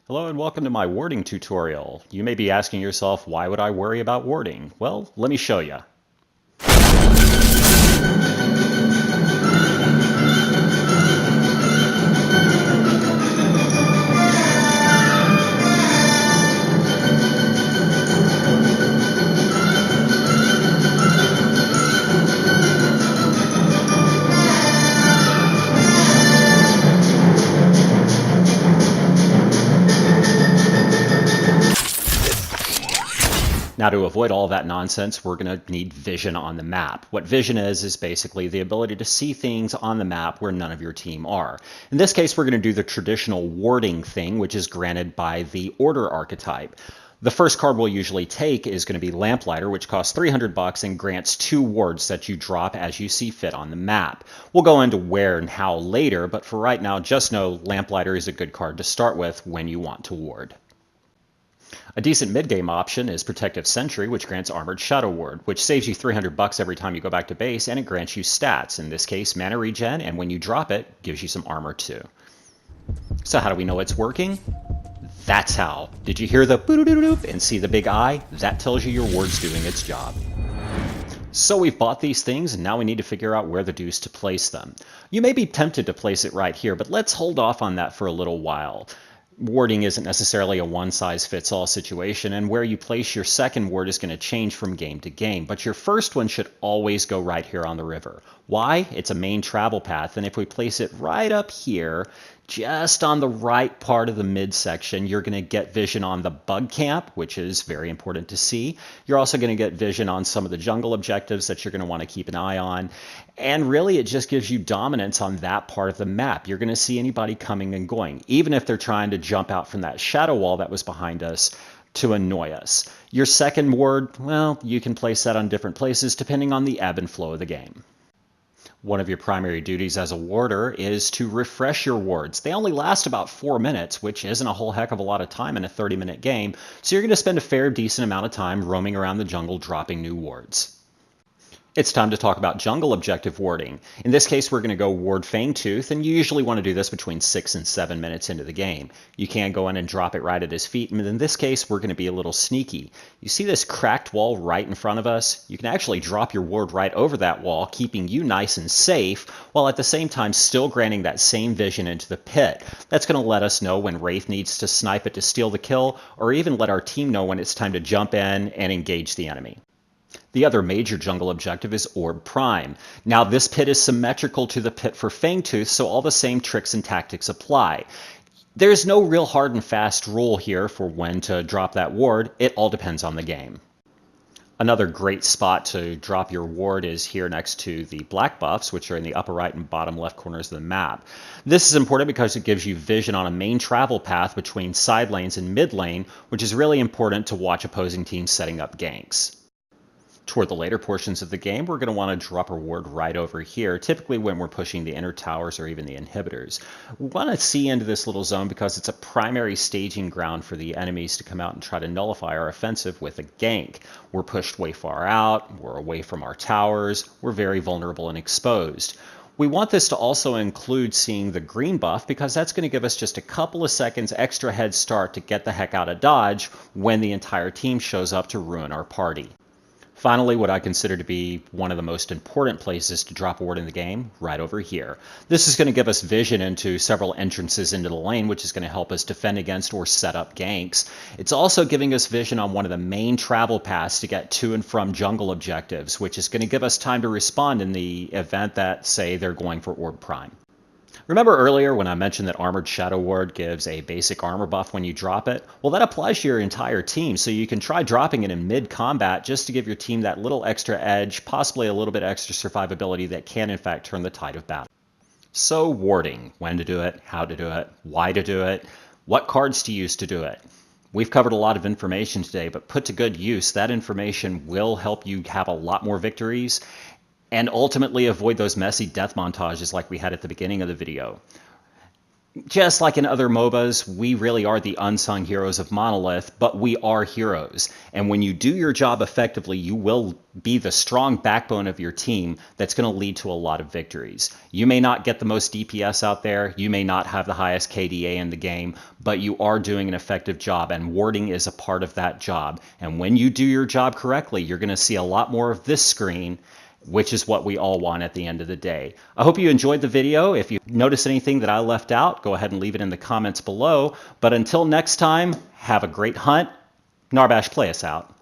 Hello and welcome to my warding tutorial. You may be asking yourself, why would I worry about warding? Well, let me show you. Now, to avoid all that nonsense, we're going to need vision on the map. What vision is basically the ability to see things on the map where none of your team are. In this case, we're going to do the traditional warding thing, which is granted by the order archetype. The first card we'll usually take is going to be Lamplighter, which costs $300 and grants 2 wards that you drop as you see fit on the map. We'll go into where and how later, but for right now, just know Lamplighter is a good card to start with when you want to ward. A decent mid-game option is Protective Sentry, which grants Armored Shadow Ward, which saves you $300 every time you go back to base, and it grants you stats, in this case mana regen, and when you drop it, gives you some armor too. So how do we know it's working? That's how. Did you hear the boop and see the big eye? That tells you your ward's doing its job. So we've bought these things, and now we need to figure out where the deuce to place them. You may be tempted to place it right here, but let's hold off on that for a little while. Warding isn't necessarily a one-size-fits-all situation, and where you place your second ward is going to change from game to game, but your first one should always go right here on the river. Why? It's a main travel path, and if we place it right up here, just on the right part of the midsection, you're going to get vision on the bug camp, which is very important to see. You're also going to get vision on some of the jungle objectives that you're going to want to keep an eye on. And really, it just gives you dominance on that part of the map. You're going to see anybody coming and going, even if they're trying to jump out from that shadow wall that was behind us to annoy us. Your second ward, well, you can place that on different places depending on the ebb and flow of the game. One of your primary duties as a warder is to refresh your wards. They only last about 4 minutes, which isn't a whole heck of a lot of time in a 30-minute game, so you're going to spend a fair decent amount of time roaming around the jungle dropping new wards. It's time to talk about jungle objective warding. In this case, we're going to go ward Fangtooth, and you usually want to do this between 6 and 7 minutes into the game. You can go in and drop it right at his feet, and in this case, we're going to be a little sneaky. You see this cracked wall right in front of us? You can actually drop your ward right over that wall, keeping you nice and safe, while at the same time still granting that same vision into the pit. That's going to let us know when Wraith needs to snipe it to steal the kill, or even let our team know when it's time to jump in and engage the enemy. The other major jungle objective is Orb Prime. Now this pit is symmetrical to the pit for Fangtooth, so all the same tricks and tactics apply. There's no real hard and fast rule here for when to drop that ward. It all depends on the game. Another great spot to drop your ward is here next to the black buffs, which are in the upper right and bottom left corners of the map. This is important because it gives you vision on a main travel path between side lanes and mid lane, which is really important to watch opposing teams setting up ganks. Toward the later portions of the game, we're going to want to drop our ward right over here, typically when we're pushing the inner towers or even the inhibitors. We want to see into this little zone because it's a primary staging ground for the enemies to come out and try to nullify our offensive with a gank. We're pushed way far out, we're away from our towers, we're very vulnerable and exposed. We want this to also include seeing the green buff because that's going to give us just a couple of seconds extra head start to get the heck out of dodge when the entire team shows up to ruin our party. Finally, what I consider to be one of the most important places to drop a ward in the game, right over here. This is going to give us vision into several entrances into the lane, which is going to help us defend against or set up ganks. It's also giving us vision on one of the main travel paths to get to and from jungle objectives, which is going to give us time to respond in the event that, say, they're going for Orb Prime. Remember earlier when I mentioned that Armored Shadow Ward gives a basic armor buff when you drop it? Well, that applies to your entire team, so you can try dropping it in mid-combat just to give your team that little extra edge, possibly a little bit extra survivability that can in fact turn the tide of battle. So warding, when to do it, how to do it, why to do it, what cards to use to do it. We've covered a lot of information today, but put to good use, that information will help you have a lot more victories and ultimately avoid those messy death montages like we had at the beginning of the video. Just like in other MOBAs, we really are the unsung heroes of Monolith, but we are heroes. And when you do your job effectively, you will be the strong backbone of your team that's going to lead to a lot of victories. You may not get the most DPS out there, you may not have the highest KDA in the game, but you are doing an effective job, and warding is a part of that job. And when you do your job correctly, you're going to see a lot more of this screen, which is what we all want at the end of the day. I hope you enjoyed the video. If you notice anything that I left out, go ahead and leave it in the comments below. But until next time, have a great hunt. Narbash, play us out.